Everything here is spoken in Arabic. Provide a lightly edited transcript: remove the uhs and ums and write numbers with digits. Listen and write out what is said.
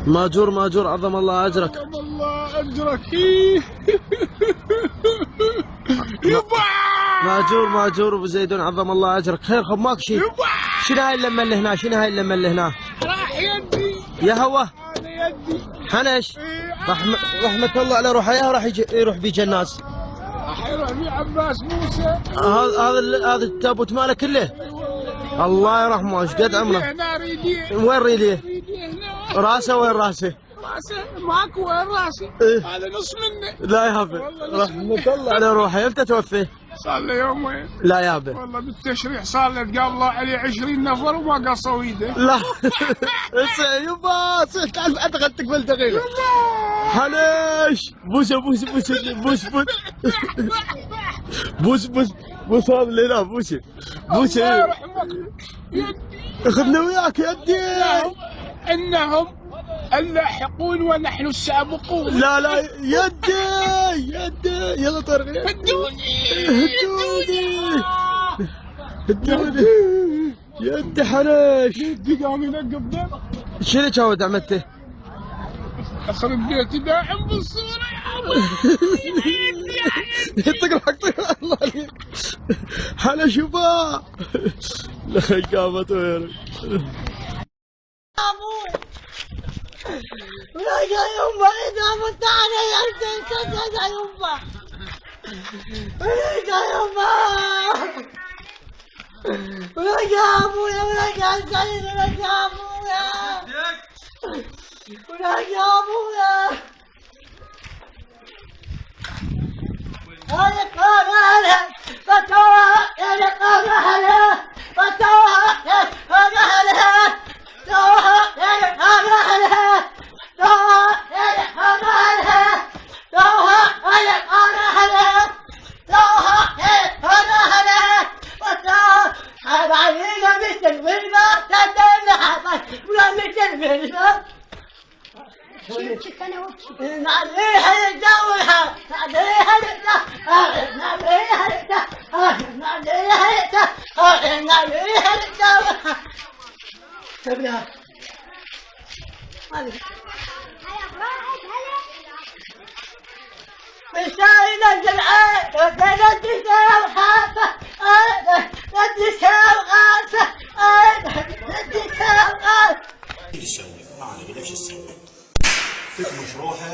ماجور ماجور، عظم الله اجرك. عظم الله اجرك. يبا ماجور ماجور ابو زيدون، عظم الله اجرك. خير خب ماك شيء. يبا شنو هاي اللمه اللي هنا؟ شنو هاي اللمه اللي هنا؟ راح يدي يا هو انا يدي حنش. إيه، رحمه الله على روحه، يا راح يروح بيج الناس. راح يروح في عباس موسى. هذا التابوت ماله كله. الله يرحمه، ايش قد عمره؟ هنا ريديه. وين ريليه؟ ريديه هنا. راسه وين راسه؟ راسه ماكو، وين راسي؟ إيه؟ هذا نص منه. لا يابا، رحمة الله على روحه. امتى توفي؟ صار له يومين. لا يابا والله بالتشريح صار له تقابله عليه 20 نفر وما قصوا ايده. لا. يبا صحت ادخل تقبل دقيقة. حنش بوس بوس بوس بوس بوس بوس بوس بوس هذا اللي هنا. بوس بوس. الله يرحمك. يدي اخذنا وياك يدي. انهم اللاحقون ونحن السابقون. لا لا يدي يدي. يلا طارق. هدوني هدوني يدي حنش. يدي قام ينقب دم. شنو جاود عملته؟ اخرب بيتي داعم بالصورة يا ابو. يعطيك الحق. الله عليك حنش يبا. لا قامت ويرك. يا يما إذا مت علي أنت يا يما. يا يما يا أبويا يا سيد يا أبويا يا أبويا. أنا قارئ فتوى أنا قارئ فتوى أنا مساينا الجمعان وبلد الحافة تسوي ما عليك ليش تسوي؟ تكمش روحه.